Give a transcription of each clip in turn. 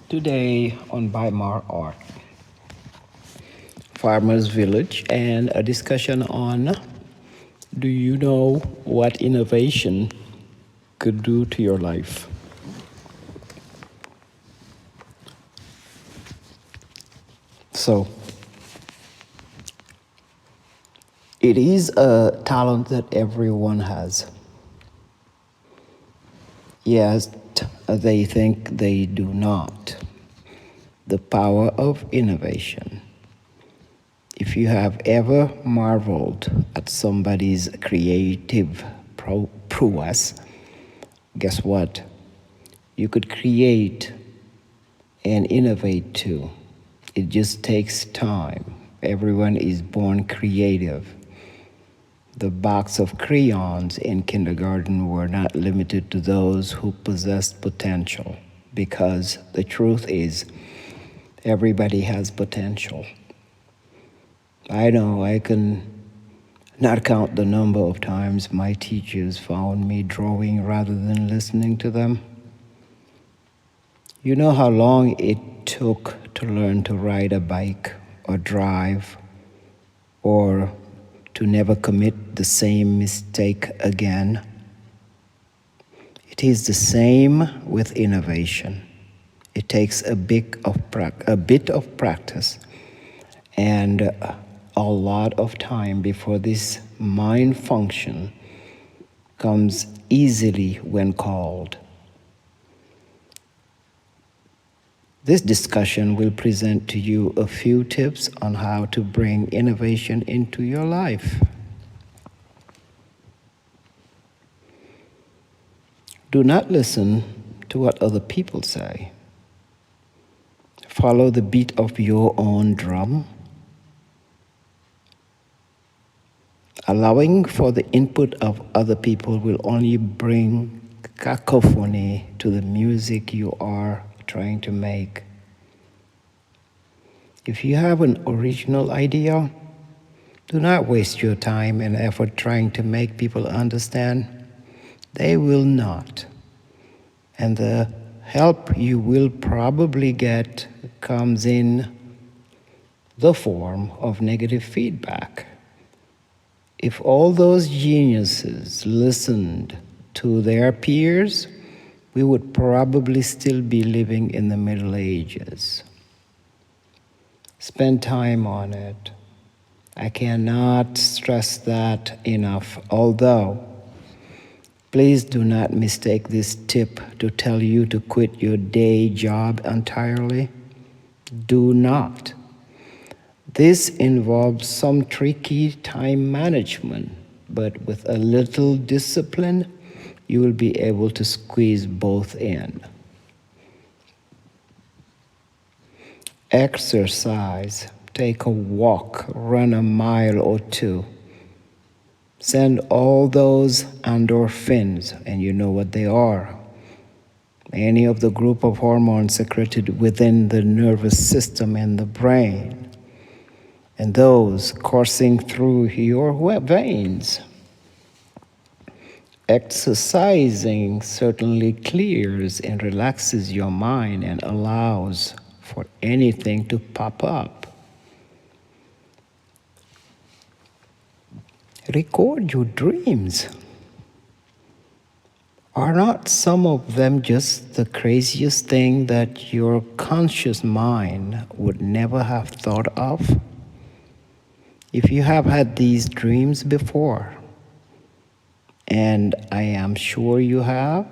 Today on Bayemar Art, Farmer's Village, and a discussion on do you know what innovation could do to your life? So, it is a talent that everyone has. Yes, they think they do not. The power of innovation. If you have ever marveled at somebody's creative prowess, guess what? You could create and innovate too. It just takes time. Everyone is born creative. The box of crayons in kindergarten were not limited to those who possessed potential, because the truth is, everybody has potential. I know I can not count the number of times my teachers found me drawing rather than listening to them. You know how long it took to learn to ride a bike or drive, or to never commit the same mistake again? It is the same with innovation. It takes a bit of practice and a lot of time before this mind function comes easily when called. This discussion will present to you a few tips on how to bring innovation into your life. Do not listen to what other people say. Follow the beat of your own drum. Allowing for the input of other people will only bring cacophony to the music you are trying to make. If you have an original idea, do not waste your time and effort trying to make people understand. They will not. And the help you will probably get comes in the form of negative feedback. If all those geniuses listened to their peers, we would probably still be living in the Middle Ages. Spend time on it. I cannot stress that enough, although please do not mistake this tip to tell you to quit your day job entirely. Do not. This involves some tricky time management, but with a little discipline, you will be able to squeeze both in. Exercise. Take a walk, run a mile or two. Send all those endorphins, and you know what they are. Any of the group of hormones secreted within the nervous system and the brain, and those coursing through your veins. Exercising certainly clears and relaxes your mind and allows for anything to pop up. Record your dreams. Are not some of them just the craziest thing that your conscious mind would never have thought of? If you have had these dreams before, and I am sure you have,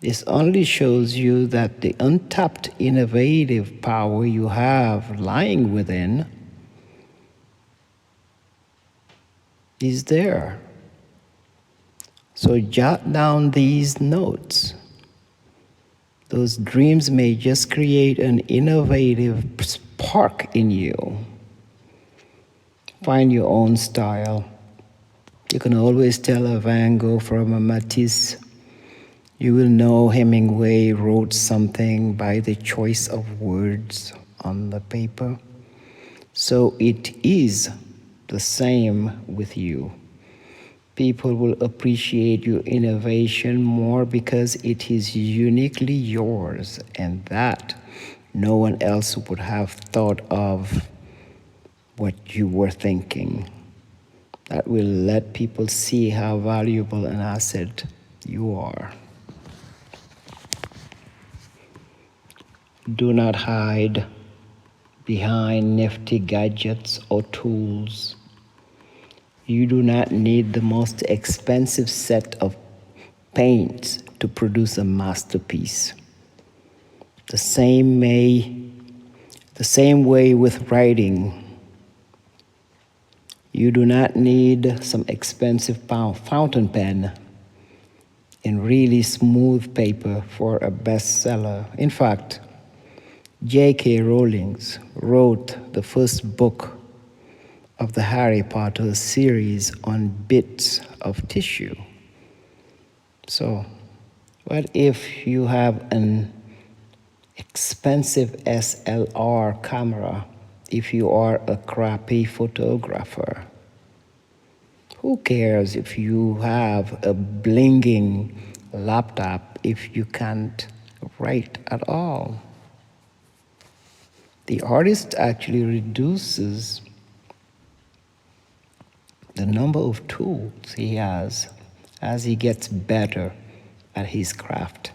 this only shows you that the untapped innovative power you have lying within is there. So jot down these notes. Those dreams may just create an innovative spark in you. Find your own style. You can always tell a Van Gogh from a Matisse. You will know Hemingway wrote something by the choice of words on the paper. So it is the same with you. People will appreciate your innovation more because it is uniquely yours and that no one else would have thought of what you were thinking. That will let people see how valuable an asset you are. Do not hide behind nifty gadgets or tools. You do not need the most expensive set of paints to produce a masterpiece. The same way with writing. You do not need some expensive fountain pen and really smooth paper for a bestseller. In fact, J.K. Rowling wrote the first book of the Harry Potter series on bits of tissue. So, what if you have an expensive SLR camera if you are a crappy photographer? Who cares if you have a blinging laptop if you can't write at all? The artist actually reduces the number of tools he has as he gets better at his craft.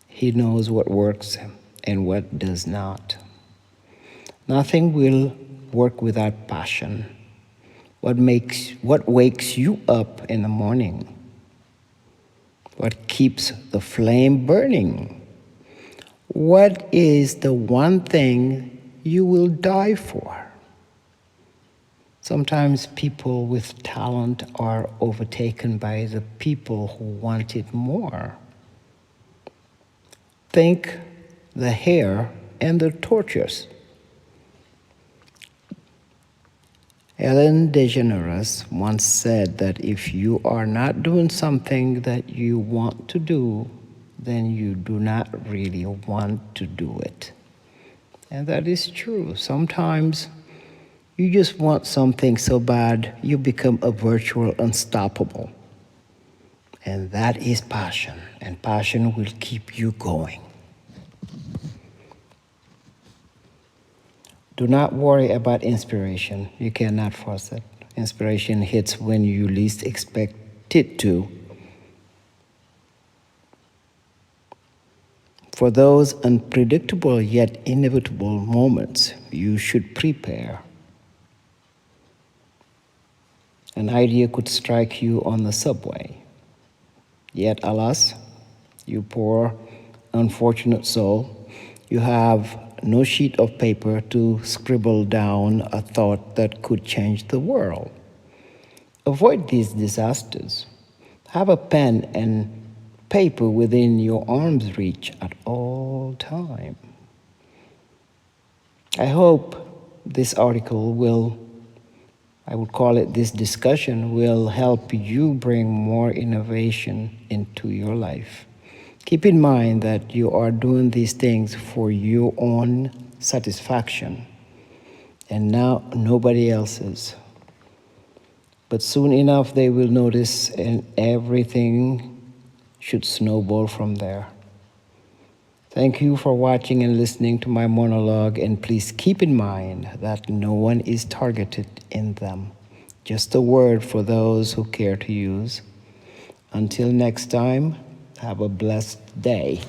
He knows what works and what does not. Nothing will work without passion. What wakes you up in the morning? What keeps the flame burning? What is the one thing you will die for? Sometimes people with talent are overtaken by the people who want it more. Think the hair and the torches. Ellen DeGeneres once said that if you are not doing something that you want to do, then you do not really want to do it. And that is true. Sometimes you just want something so bad, you become a virtual unstoppable. And that is passion, and passion will keep you going. Do not worry about inspiration. You cannot force it. Inspiration hits when you least expect it to. For those unpredictable yet inevitable moments, you should prepare. An idea could strike you on the subway. Yet, alas, you poor, unfortunate soul, you have no sheet of paper to scribble down a thought that could change the world. Avoid these disasters. Have a pen and paper within your arm's reach at all time. I hope this article I would call it this discussion, will help you bring more innovation into your life. Keep in mind that you are doing these things for your own satisfaction and now nobody else's. But soon enough they will notice and everything should snowball from there. Thank you for watching and listening to my monologue, and please keep in mind that no one is targeted in them. Just a word for those who care to use. Until next time, have a blessed day.